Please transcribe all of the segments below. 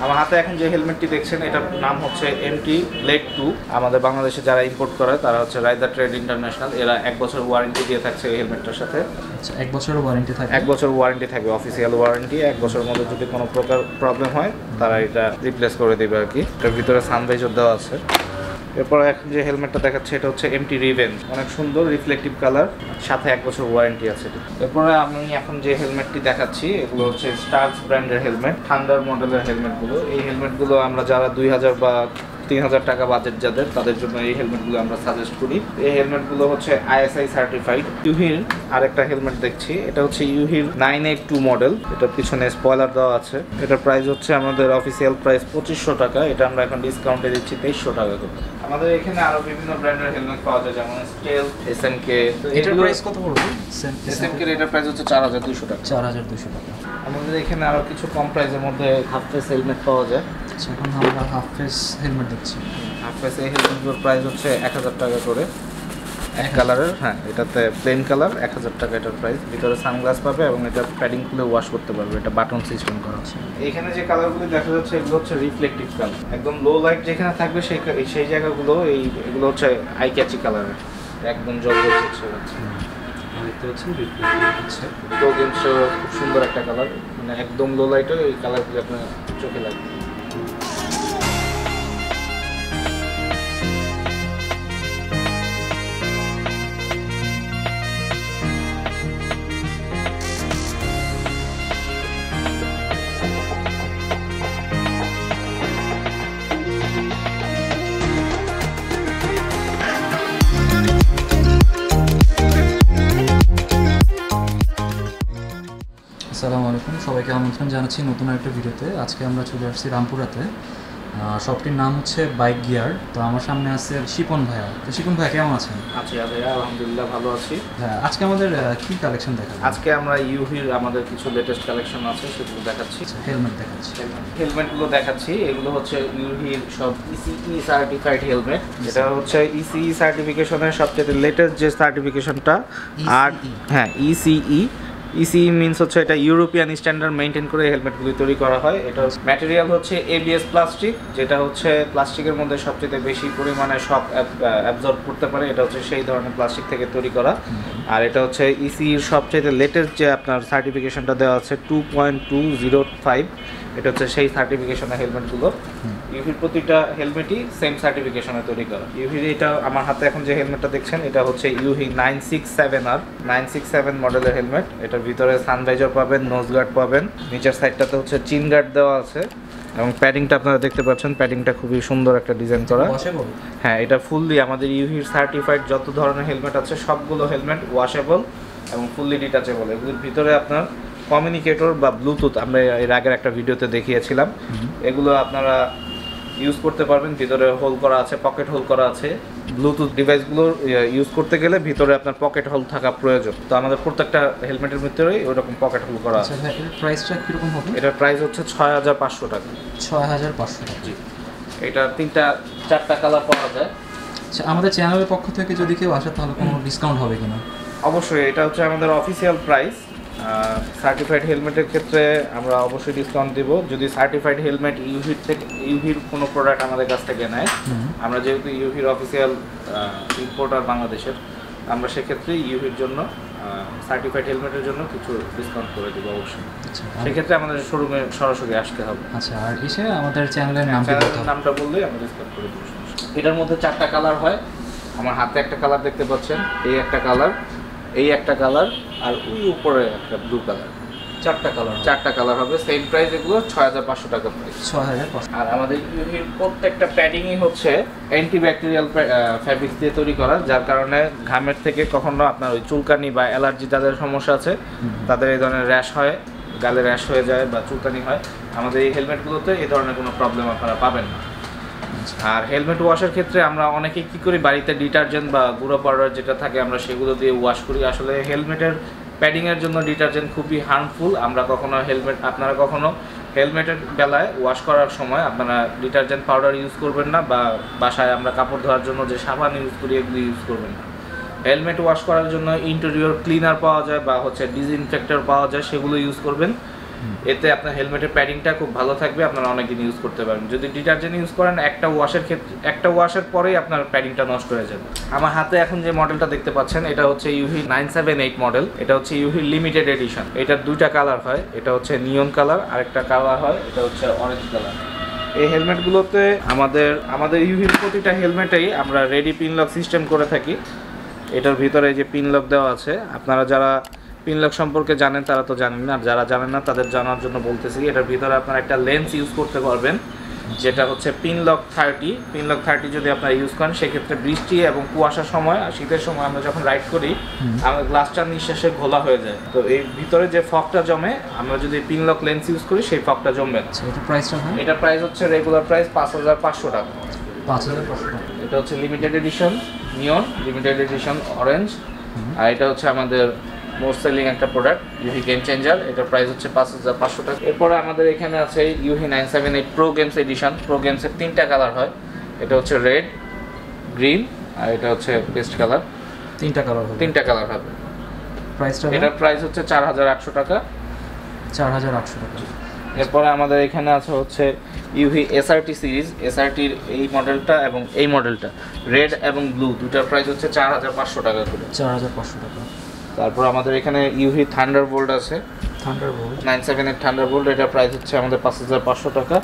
আমার হাতে এখন যে হেলমেটটি দেখছেন এটার নাম হচ্ছে এমটি ব্লেড 2। আমাদের বাংলাদেশে যারা ইম্পোর্ট করে তারা হচ্ছে রাইদার ট্রেড ইন্টারন্যাশনাল, এরা 1 বছর ওয়ারেন্টি দিয়ে থাকছে এই হেলমেটটার সাথে। আচ্ছা, 1 বছরের ওয়ারেন্টি থাকে? 1 বছর ওয়ারেন্টি থাকবে, অফিসিয়াল ওয়ারেন্টি। 1 বছরের মধ্যে যদি কোনো প্রকার প্রবলেম হয় তারা এটা রিপ্লেস করে দেবে আর কি। এটার ভিতরে সানভাইজার দেওয়া আছে। এরপর এখন যে হেলমেটটা দেখাচ্ছে এটা হচ্ছে এমটি রিভেঞ্জ, অনেক সুন্দর রিফ্লেকটিভ কালার, সাথে 1 বছর ওয়ারেন্টি আছে। এরপরে আমি এখন যে হেলমেটটি দেখাচ্ছি এগুলো হচ্ছে স্টার্স ব্র্যান্ডের হেলমেট, থান্ডার মডেলের হেলমেটগুলো। এই হেলমেটগুলো আমরা যারা 2000 বা 3000 টাকা বাজেট যাদের, তাদের জন্য এই হেলমেটগুলো আমরা সাজেস্ট করি। এই হেলমেটগুলো হচ্ছে ISI সার্টিফাইড। ইউহির আরেকটা হেলমেট দেখছি, এটা হচ্ছে ইউহির 982 মডেল। এটার পিছনে স্পয়লার দেওয়া আছে। এটার প্রাইস হচ্ছে আমাদের অফিসিয়াল প্রাইস 2500 টাকা, এটা আমরা এখন ডিসকাউন্টে দিচ্ছি 2300 টাকা করে। আমাদের এখানে আরো বিভিন্ন ব্র্যান্ডের হেলমেট পাওয়া যায়, যেমন স্টেল, SMK। এটার প্রাইস কত পড়বে? SMK এর এটার প্রাইস হচ্ছে 4200 টাকা। 4200 টাকা। আমাদের এখানে আরো কিছু কম প্রাইসের মধ্যে হাফ ফেস হেলমেট পাওয়া যায়। আচ্ছা, এখন আমরা হাফ ফেস হেলমেট দেখছি। হাফ ফেস এই হেলমেটগুলোর প্রাইস হচ্ছে 1000 টাকা করে, এক কালারের। হ্যাঁ, এটাতে প্লেন কালার, 1000 টাকা এটার প্রাইস। ভিতরে সানগ্লাস পাবে এবং এটা প্যাডিং খুলে ওয়াশ করতে পারবে, এটা বাটন সিস্টেম করা আছে। এখানে যে কালারগুলো দেখা যাচ্ছে এগুলো হচ্ছে রিফ্লেকটিভ কালার, একদম লো লাইট যেখানে থাকবে সেই জায়গাগুলো এগুলো হচ্ছে আই ক্যাচি কালারের, একদম জলজল হচ্ছে। দেখতে পাচ্ছেন রিফ্লেকটিভ হচ্ছে। তো গেমসও খুব সুন্দর একটা কালার, মানে একদম লো লাইটে এই কালারগুলো আপনার চোখে লাগবে। আসসালামু আলাইকুম, সবাইকে আমন্ত্রণ জানাচ্ছি নতুন একটা ভিডিওতে। আজকে আমরা চলে আসছি রামপুরাতে। শপটির নাম হচ্ছে বাইক গিয়ার। তো আমার সামনে আছে শিপন ভাইয়া। তো শিপন ভাইয়া কেমন আছেন? আছি ভাইয়া, আলহামদুলিল্লাহ ভালো আছি। হ্যাঁ, আজকে আমাদের কি কালেকশন দেখাবো? আজকে আমরা ইউহির আমাদের কিছু লেটেস্ট কালেকশন আছে সেগুলো দেখাচ্ছি। হেলমেট দেখাচ্ছি। হেলমেটগুলো দেখাচ্ছি, এগুলো হচ্ছে ইউহির সব ECE সার্টিফাইড হেলমেট। এটা হচ্ছে ECE সার্টিফিকেশনের সবচেয়ে লেটেস্ট যে সার্টিফিকেশনটা। আর হ্যাঁ, ECE মিনস হচ্ছে এটা ইউরোপিয়ান স্ট্যান্ডার্ড মেনটেন করে হেলমেটগুলি তৈরি করা হয়। এটা ম্যাটেরিয়াল হচ্ছে ABS প্লাস্টিক, যেটা হচ্ছে প্লাস্টিকের মধ্যে সবচেয়ে বেশি পরিমাণে শক অ্যাবজর্ব করতে পারে। এটা হচ্ছে সেই ধরনের প্লাস্টিক থেকে তৈরি করা। আর এটা হচ্ছে ECEর সবচেয়ে লেটেস্ট যে আপনার সার্টিফিকেশনটা দেওয়া আছে 2.205, এটা হচ্ছে সেই সার্টিফিকেশনের হেলমেটগুলো। ইউভির প্রতিটা হেলমেটই সেম সার্টিফিকেশনে তৈরি করা। ইউভির এটা আমার হাতে এখন যে হেলমেটটা দেখছেন এটা হচ্ছে ইউহি 967R 967 মডেলের হেলমেট। এটার ভিতরে সানভাইজার পাবেন, নোজ গার্ড পাবেন, নিচের সাইডটাতে হচ্ছে চিন গার্ড দেওয়া আছে এবং প্যাডিংটা আপনারা দেখতে পাচ্ছেন, প্যাডিংটা খুবই সুন্দর একটা ডিজাইন করা। হ্যাঁ, এটা ফুললি আমাদের ইউহির সার্টিফাইড যত ধরনের হেলমেট আছে সবগুলো হেলমেট ওয়াশেবল এবং ফুললি ডিটাচেবল। এগুলোর ভিতরে আপনার কমিউনিকেটর বা ব্লুটুথ আমরা এর আগের একটা ভিডিওতে দেখিয়েছিলাম, এগুলো আপনারা ইউজ করতে পারবেন। ভিতরে হোল করা আছে, পকেট হোল করা আছে। ব্লুটুথ ডিভাইসগুলো ইউজ করতে গেলে ভিতরে আপনার পকেট হোল থাকা প্রয়োজন। তো আমাদের প্রত্যেকটা হেলমেটের ভিতরেই ওরকম পকেট হোল করা আছে। এর প্রাইসটা কিরকম হবে? এটার প্রাইস হচ্ছে 6500 টাকা। 6500 টাকা। জি, এটা 4টা কালার পাওয়া যায়। আচ্ছা, আমাদের চ্যানেলের পক্ষ থেকে যদি কেউ আসে তাহলে কোনো ডিসকাউন্ট হবে কিনা? অবশ্যই, এটা হচ্ছে আমাদের অফিসিয়াল প্রাইস। সার্টিফাইড হেলমেটের ক্ষেত্রে আমরা অবশ্যই ডিসকাউন্ট দিব। যদি সার্টিফাইড হেলমেট ইউভির কোনো প্রোডাক্ট আমাদের কাছ থেকে নেয়, আমরা যেহেতু ইউভির অফিসিয়াল ইম্পোর্টার বাংলাদেশের, আমরা সেক্ষেত্রে ইউভির জন্য সার্টিফাইড হেলমেটের জন্য কিছু ডিসকাউন্ট করে দেবো অবশ্যই। সেক্ষেত্রে আমাদের শোরুমে সরাসরি আসতে হবে। আচ্ছা, আর এসে আমাদের চ্যানেলের নামটা বললেই আমরা ডিসকাউন্ট করে দেবো। এটার মধ্যে 4টা কালার হয়। আমার হাতে একটা কালার দেখতে পাচ্ছেন, এই একটা কালার, এই একটা কালার, আর ওই উপরে একটা ব্লু কালার। 4টা কালার হবে। সেম প্রাইস, এগুলো 6500 টাকা প্রাইস। 6500। আর আমাদের ইউভির প্রত্যেকটা প্যাডিংই হচ্ছে অ্যান্টিব্যাকটেরিয়াল ফ্যাব্রিক্স দিয়ে তৈরি করা, যার কারণে ঘামের থেকে কখনো আপনার ওই চুলকানি বা অ্যালার্জি যাদের সমস্যা আছে তাদের এই ধরনের র্যাশ হয়, গালে র্যাশ হয়ে যায় বা চুলকানি হয়। আমাদের এই হেলমেটগুলোতে এই ধরনের কোনো প্রবলেম আপনারা পাবেন না। আর হেলমেট ওয়াশের ক্ষেত্রে আমরা অনেকেই কী করি, বাড়িতে ডিটারজেন্ট বা গুঁড়ো পাউডার যেটা থাকে আমরা সেগুলো দিয়ে ওয়াশ করি। আসলে হেলমেটের প্যাডিংয়ের জন্য ডিটারজেন্ট খুবই হার্মফুল। আপনারা কখনো হেলমেটের বেলায় ওয়াশ করার সময় আপনারা ডিটারজেন্ট পাউডার ইউজ করবেন না, বা বাসায় আমরা কাপড় ধোয়ার জন্য যে সাবান ইউজ করি এগুলো ইউজ করবেন না। হেলমেট ওয়াশ করার জন্য ইন্টেরিয়র ক্লিনার পাওয়া যায় বা হচ্ছে ডিসইনফেক্টর পাওয়া যায়, সেগুলো ইউজ করবেন। এতে আপনার হেলমেটের প্যাডিংটা খুব ভালো থাকবে, আপনারা অনেকদিন ইউজ করতে পারবেন। যদি ডিটারজেন্ট ইউজ করেন একটা ওয়াশের পরেই আপনার প্যাডিংটা নষ্ট হয়ে যাবে। আমার হাতে এখন যে মডেলটা দেখতে পাচ্ছেন এটা হচ্ছে ইউহি 978 মডেল। এটা হচ্ছে ইউহি লিমিটেড এডিশন। এটার দুইটা কালার হয়, এটা হচ্ছে নিয়ন কালার, আরেকটা কালার হয় এটা হচ্ছে অরেঞ্জ কালার। এই হেলমেটগুলোতে আমাদের ইউহির প্রতিটা হেলমেটেই আমরা রেডি পিন লক সিস্টেম করে থাকি। এটার ভিতরে যে পিন লক দেওয়া আছে, আপনারা যারা পিন লক সম্পর্কে জানেন তারা তো জানেন না, আর যারা জানেন না তাদের জানার জন্য বলতেছি। এটার ভিতরে আপনারা একটা লেন্স ইউজ করতে পারবেন, যেটা হচ্ছে পিন লক 30। পিন লক 30 যদি আপনারা ইউজ করেন সেক্ষেত্রে বৃষ্টি এবং কুয়াশার সময় আর শীতের সময় আমরা যখন রাইড করি আমাদের গ্লাসটা নিঃশ্বাসে ঘোলা হয়ে যায়। তো এই ভিতরে যে ফগটা জমে, আমরা যদি পিন লক লেন্স ইউজ করি সেই ফগটা জমবে না। এটা প্রাইস হচ্ছে রেগুলার প্রাইস 5500 টাকা। 5500 টাকা। এটা হচ্ছে লিমিটেড এডিশন নিয়ন, লিমিটেড এডিশন অরেঞ্জ। আর এটা হচ্ছে আমাদের মোস্ট সেলিং একটা প্রোডাক্ট ইউহি গেম চেঞ্জার। এটার প্রাইস হচ্ছে 5500 টাকা। এরপরে আমাদের এখানে আছে ইউহি 978 প্রো গেমস এডিশন। প্রো গেমসের 3টা কালার হয়, এটা হচ্ছে রেড, গ্রিন আর এটা হচ্ছে পেস্ট কালার। 3টা কালার হবে। প্রাইসটা, এটার প্রাইস হচ্ছে 4800 টাকা। 4800 টাকা। এরপরে আমাদের এখানে আছে হচ্ছে ইউহি এসআরটি সিরিজ। এসআরটির এই মডেলটা এবং এই মডেলটা রেড এবং ব্লু দুটার প্রাইস হচ্ছে 4500 টাকা করে। 4500 টাকা। তারপর আমাদের এখানে ইউহি থান্ডারবোল্ট আছে, 978 থান্ডারবোল্ট। এটা প্রাইস হচ্ছে আমাদের 5500 টাকা।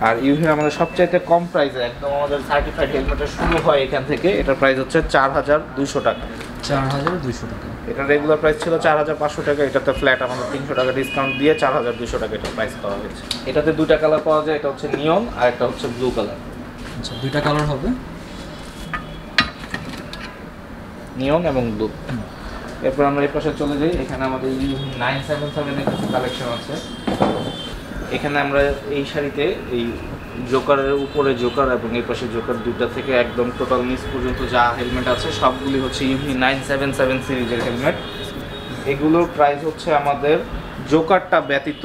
আর ইউহি আমাদের সবচাইতে কম প্রাইসে একদম আমাদের সার্টিফাইড হেলমেটের শুরু হয় এখান থেকে। এটার প্রাইস হচ্ছে 4200 টাকা। 4200 টাকা। এটা রেগুলার প্রাইস ছিল 4500 টাকা। এটাতে ফ্ল্যাট আমাদের 300 টাকা ডিসকাউন্ট দিয়ে 4200 টাকা এটা প্রাইস করা হয়েছে। এটাতে দুইটা কালার পাওয়া যায়, এটা হচ্ছে নিয়ন আর একটা হচ্ছে ব্লু কালার। আচ্ছা, দুইটা কালার হবে, নিয়ন এবং ব্লু। এরপর আমরা এই পাশে চলে যাই। এখানে আমাদের 977 এর কিছু কালেকশন আছে। এখানে আমরা এই শাড়িতে এই জোকারের উপরে জোকার এবং এই পাশে জোকার দুইটা থেকে একদম টোটাল নিচ পর্যন্ত যা হেলমেট আছে সবগুলি হচ্ছে ইউহি 977 সিরিজের হেলমেট। এগুলোর প্রাইস হচ্ছে আমাদের জোকারটা ব্যতীত,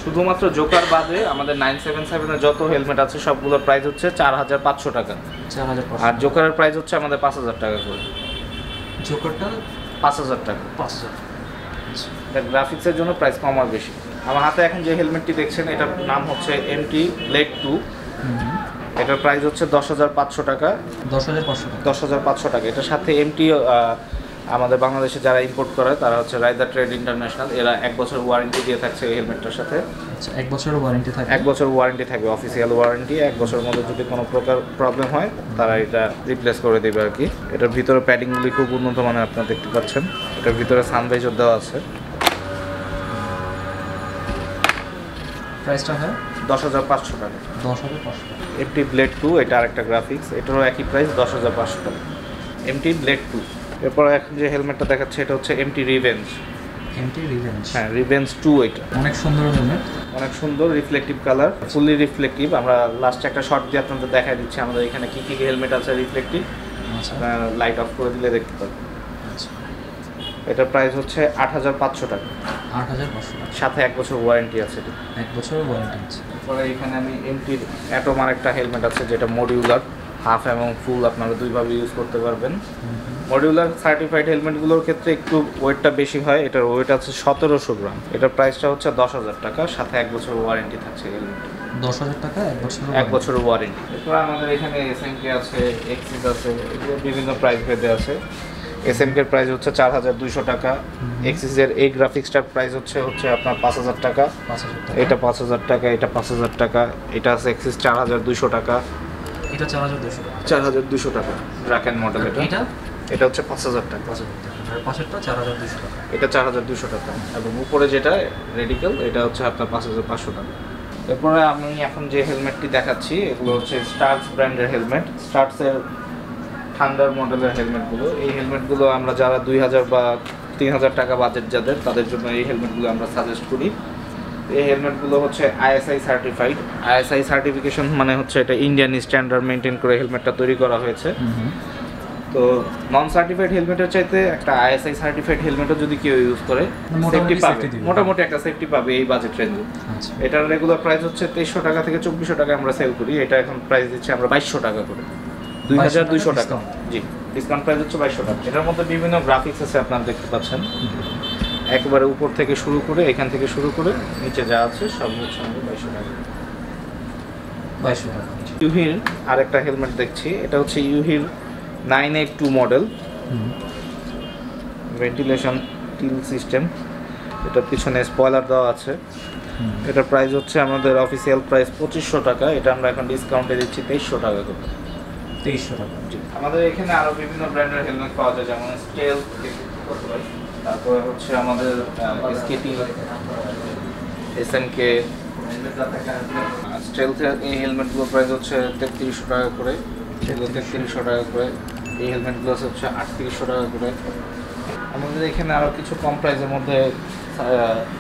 শুধুমাত্র জোকার বাদে আমাদের 977 এর যত হেলমেট আছে সবগুলোর প্রাইস হচ্ছে 4500 টাকা। 4500। আর জোকারের প্রাইস হচ্ছে আমাদের 5000 টাকা করে। জোকারটা 5000 টাকা। 5000। এটা গ্রাফিক্সের জন্য প্রাইস কম আর বেশি। আমার হাতে এখন যে হেলমেটটি দেখছেন এটার নাম হচ্ছে এমটি ব্লেড 2। এটার প্রাইস হচ্ছে 10500 টাকা। 10500 টাকা। এটার সাথে এমটি আমাদের বাংলাদেশে যারা ইম্পোর্ট করে তারা হচ্ছে রাইদার ট্রেড ইন্টারন্যাশনাল, এরা 1 বছর ওয়ারেন্টি দিয়ে থাকছে এই হেলমেটটার সাথে। আচ্ছা, 1 বছরের ওয়ারেন্টি থাকবে। 1 বছর ওয়ারেন্টি থাকবে, অফিসিয়াল ওয়ারেন্টি। 1 বছরের মধ্যে যদি কোনো প্রকার প্রবলেম হয় তারা এটা রিপ্লেস করে দেবে আর কি। এটার ভিতরে প্যাডিংগুলি খুব উন্নত মানের আপনারা দেখতে পাচ্ছেন। এটার ভিতরে সানভাইজার দেওয়া আছে। প্রাইসটা হয় 10500 টাকা। 10500 টাকা। এমটি ব্লেড 2, এটা আরেকটা গ্রাফিক্স, এটারও একই প্রাইস 10500 টাকা। MT blade 2। এরপর এখন যে হেলমেটটা দেখাচ্ছে এটা হচ্ছে এমটি রিভেঞ্জ। হ্যাঁ, রিভেঞ্জ 2। এটা অনেক সুন্দর হেলমেট, অনেক সুন্দর, রিফ্লেকটিভ কালার, ফুলি রিফ্লেকটিভ। আমরা লাস্টে একটা শর্ট দিয়ে আপনাদের দেখাই দিচ্ছি আমাদের এখানে কি কি হেলমেট আছে রিফ্লেকটিভ। লাইট অফ করে দিলে দেখতে পাবেন। আচ্ছা, এটার প্রাইস হচ্ছে 8500 টাকা। 8500 টাকা। সাথে 1 বছর ওয়ারেন্টি আছে। 1 বছরের ওয়ারেন্টি আছে। তারপরে এখানে আমি এমটির অ্যাটোমার একটা হেলমেট আছে যেটা মডিউলার, হাফ এবং ফুল আপনারা দুইভাবে ইউজ করতে পারবেন। মডিউলার সার্টিফাইড হেলমেটগুলোর ক্ষেত্রে একটু ওয়েটটা বেশি হয়, এটার ওয়েট আছে 1700 গ্রাম। এটার প্রাইসটা হচ্ছে 10000 টাকা, সাথে 1 বছর ওয়ারেন্টি থাকছে হেলমেট। 10000 টাকা, 1 বছর ওয়ারেন্টি। এরপর আমাদের এখানে এসএমকে আছে, এক্সিস আছে, এগুলো বিভিন্ন প্রাইস ভেদে আছে। এসএমকে এর প্রাইস হচ্ছে 4200 টাকা। এক্সিসের এই গ্রাফিক্সটার প্রাইস হচ্ছে আপনার 5000 টাকা। এটা 5000 টাকা, এটা 5000 টাকা। এটা আছে এক্সিস 4200 টাকা। এটা 4200 টাকা। 4200 টাকা ড্রাকেন মডেল। এটা হচ্ছে 5000 টাকা। আর পাশেরটা 4200 টাকা। এটা 4200 টাকা। এবং উপরে যেটা রেডিক্যাল এটা হচ্ছে আপনার 5500 টাকা। এরপরে আমি এখন যে হেলমেটটি দেখাচ্ছি এগুলো হচ্ছে স্টার্স ব্র্যান্ডের হেলমেট। স্টার্সের থান্ডার মডেলের হেলমেটগুলো। এই হেলমেটগুলো আমরা যারা 2000 বা 3000 টাকা বাজেট যাদের, তাদের জন্য এই হেলমেটগুলো আমরা সাজেস্ট করি। এই হেলমেটগুলো হচ্ছে আইএসআই সার্টিফাইড। আইএসআই সার্টিফিকেশন মানে হচ্ছে এটা ইন্ডিয়ান স্ট্যান্ডার্ড মেনটেন করে হেলমেটটা তৈরি করা হয়েছে। তো নন সার্টিফাইড হেলমেটের চাইতে একটা আইএসআই সার্টিফাইড হেলমেটও যদি কেউ ইউজ করে সেফটি পাবে, মোটামুটি একটা সেফটি পাবে এই বাজেট রেঞ্জে। এটার রেগুলার প্রাইস হচ্ছে 2300 টাকা থেকে 2400 টাকা আমরা সেল করি। এটা এখন প্রাইস দিচ্ছি আমরা 2200 টাকা করে। 2200 টাকা। জি, ডিসকাউন্ট প্রাইস হচ্ছে 2200 টাকা। এটার মধ্যে বিভিন্ন গ্রাফিক্স আছে আপনারা দেখতে পাচ্ছেন। একবারে উপর থেকে শুরু করে এখান থেকে শুরু করে নিচে যা আছে সব হচ্ছে আমাদের 2200 টাকা। 2200 টাকা। ইউহির আরেকটা হেলমেট দেখছি, এটা হচ্ছে ইউহির 982 মডেল, ভেন্টিলেশন টিল সিস্টেম, এটা পিছনে স্পয়লার দেওয়া আছে। এটার প্রাইস হচ্ছে আমাদের অফিসিয়াল প্রাইস 2500 টাকা, এটা আমরা এখন ডিসকাউন্টে দিচ্ছি 2300 টাকা করে। 2300 টাকা। আমাদের এখানে আরো বিভিন্ন ব্র্যান্ডের হেলমেট পাওয়া যায়, যেমন স্টেল, তারপরে হচ্ছে আমাদের এসকেটি, এসএমকে। স্টেলথের এই হেলমেটগুলোর প্রাইস হচ্ছে 3300 টাকা করে, এগুলো 3300 টাকা করে। এই হেলমেটগুলো হচ্ছে 3800 টাকা করে। আমাদের এখানে আরও কিছু কম প্রাইসের মধ্যে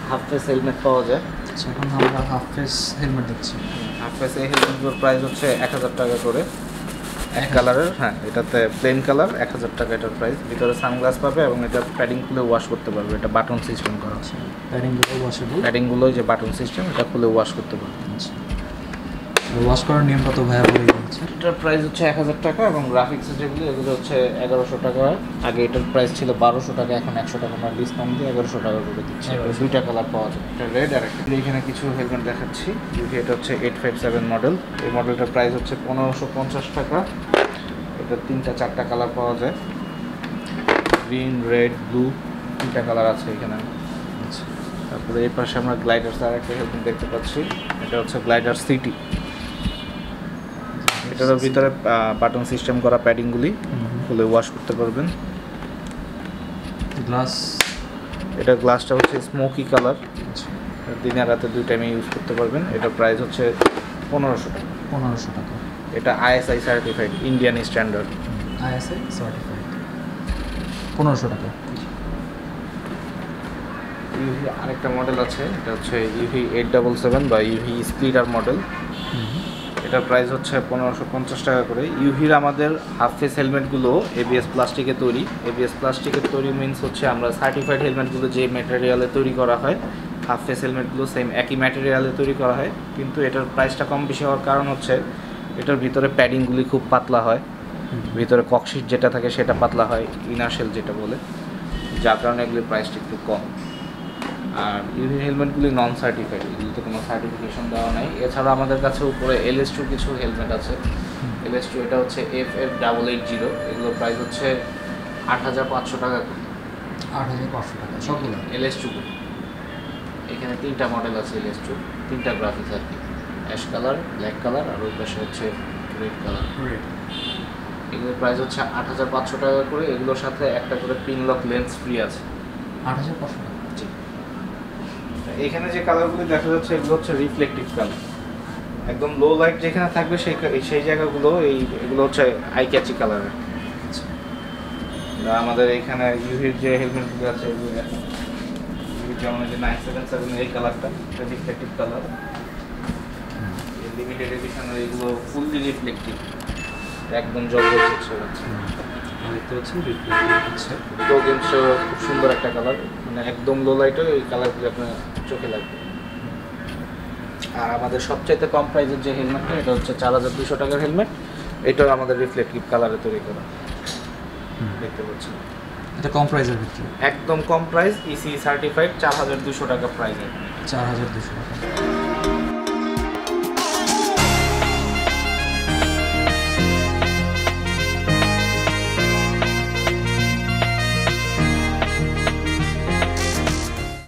হাফ ফেস হেলমেট পাওয়া যায়। এখন আমরা হাফ ফেস হেলমেট দেখছি। হাফ ফেস এই হেলমেটগুলোর প্রাইস হচ্ছে 1000 টাকা করে, এক কালারের। হ্যাঁ, এটাতে প্লেন কালার, 1000 টাকা এটার প্রাইস। ভিতরে সানগ্লাস পাবে এবং এটা প্যাডিং খুলে ওয়াশ করতে পারবে, এটা বাটন সিস্টেম করা আছে। প্যাডিংগুলো ওয়াশেবল, প্যাডিংগুলো যে বাটন সিস্টেম, এটা খুলে ওয়াশ করতে পারবে। আচ্ছা, ওয়াশ করার নিয়ম কত ভাইয়া বলে দিচ্ছে? এটার প্রাইস হচ্ছে 1000 টাকা এবং গ্রাফিক্স যেগুলো এগুলো হচ্ছে 1100 টাকা। আগে এটার প্রাইস ছিল 1200 টাকা, এখন 100 টাকা আমরা ডিসকাউন্ট দিয়ে 1100 টাকা করে দিচ্ছি। দুইটা কালার পাওয়া যায়, একটা রেড আর একটা। এখানে কিছু হেলমেট দেখাচ্ছি, এটা হচ্ছে 857 মডেল। এই মডেলটার প্রাইস হচ্ছে 1550 টাকা। এটা 3-4টা কালার পাওয়া যায়, গ্রিন, রেড, ব্লু, 3টা কালার আছে এখানে। তারপরে এই পাশে আমরা গ্লাইডার্স আর একটা হেলমেট দেখতে পাচ্ছি, এটা হচ্ছে গ্লাইডার সিটি। এটার ভিতরে বাটন সিস্টেম করা প্যাডিংগুলি খুলে ওয়াশ করতে পারবেন। গ্লাস, এটা গ্লাসটা হচ্ছে স্মোকি কালার, দিনে রাতে দুই টাইমে ইউজ করতে পারবেন। এটার প্রাইস হচ্ছে 1500 টাকা। 1500 টাকা। এটা ISI certified, Indian standard. ISI certified, 1500 টাকা। ইউভি আরেকটা মডেল আছে, এটা হচ্ছে ইউভি 877 বা ইউভি স্প্লিটার মডেল। এটার প্রাইস হচ্ছে 1550 টাকা করে। ইউভির আমাদের হাফ ফেস হেলমেটগুলো ABS প্লাস্টিকে তৈরি। ABS প্লাস্টিকের তৈরি মিনস হচ্ছে আমরা সার্টিফাইড হেলমেটগুলো যে ম্যাটেরিয়ালে তৈরি করা হয়, হাফ ফেস হেলমেটগুলো সেম একই ম্যাটেরিয়ালে তৈরি করা হয়, কিন্তু এটার প্রাইসটা কম বেশি হওয়ার কারণ হচ্ছে এটার ভিতরে প্যাডিংগুলি খুব পাতলা হয়, ভিতরে ককশিট যেটা থাকে সেটা পাতলা হয়, ইনার শেল যেটা বলে, যার কারণে এগুলির প্রাইসটা একটু কম। আর ইউভি হেলমেটগুলি নন সার্টিফাইড, এগুলিতে কোনো সার্টিফিকেশন দেওয়া নাই। এছাড়া আমাদের কাছে উপরে LS2 কিছু হেলমেট আছে। LS2 এটা হচ্ছে FF880, এগুলোর প্রাইস হচ্ছে 8500 টাকা করে। 8500 টাকা সবগুলো LS2। এখানে 3টা মডেল আছে LS2, 3টা গ্রাফিক্স আর কি, অ্যাশ কালার, ব্ল্যাক কালার আর ওই পাশে হচ্ছে রেড কালার। এগুলোর প্রাইস হচ্ছে 8500 টাকা করে। এগুলোর সাথে একটা করে পিন লক লেন্স ফ্রি আছে। 8500 টাকা। এখানে যে কালারগুলো দেখা যাচ্ছে এগুলো হচ্ছে রিফ্লেকটিভ কালার, একদম লো লাইট যেখানে থাকবে সেই জায়গাগুলো এগুলো হচ্ছে আই ক্যাচি কালারের। আমাদের এখানে ইউভির যে হেলমেটগুলো আছে এগুলো যেমন যে 977 এই কালারটা রিফ্লেকটিভ কালার, লিমিটেড এডিশনের এগুলো ফুললি রিফ্লেকটিভ, একদম জলজল হচ্ছে। দেখতে পাচ্ছেন রিফ্লেকটিভ হচ্ছে, প্রো গেমসও খুব সুন্দর একটা কালার, মানে একদম লো লাইটে এই কালারগুলো আপনার চোখে লাগবে। আর আমাদের সবচাইতে কম প্রাইসের যে হেলমেটটা এটা হচ্ছে 4200 টাকার হেলমেট, এটাও আমাদের রিফ্লেকটিভ কালারে তৈরি করা, দেখতে পাচ্ছেন। এটা কম প্রাইসের ভিতরে, একদম কম প্রাইস, ECE সার্টিফাইড, 4200 টাকা প্রাইসের। 4200 টাকা।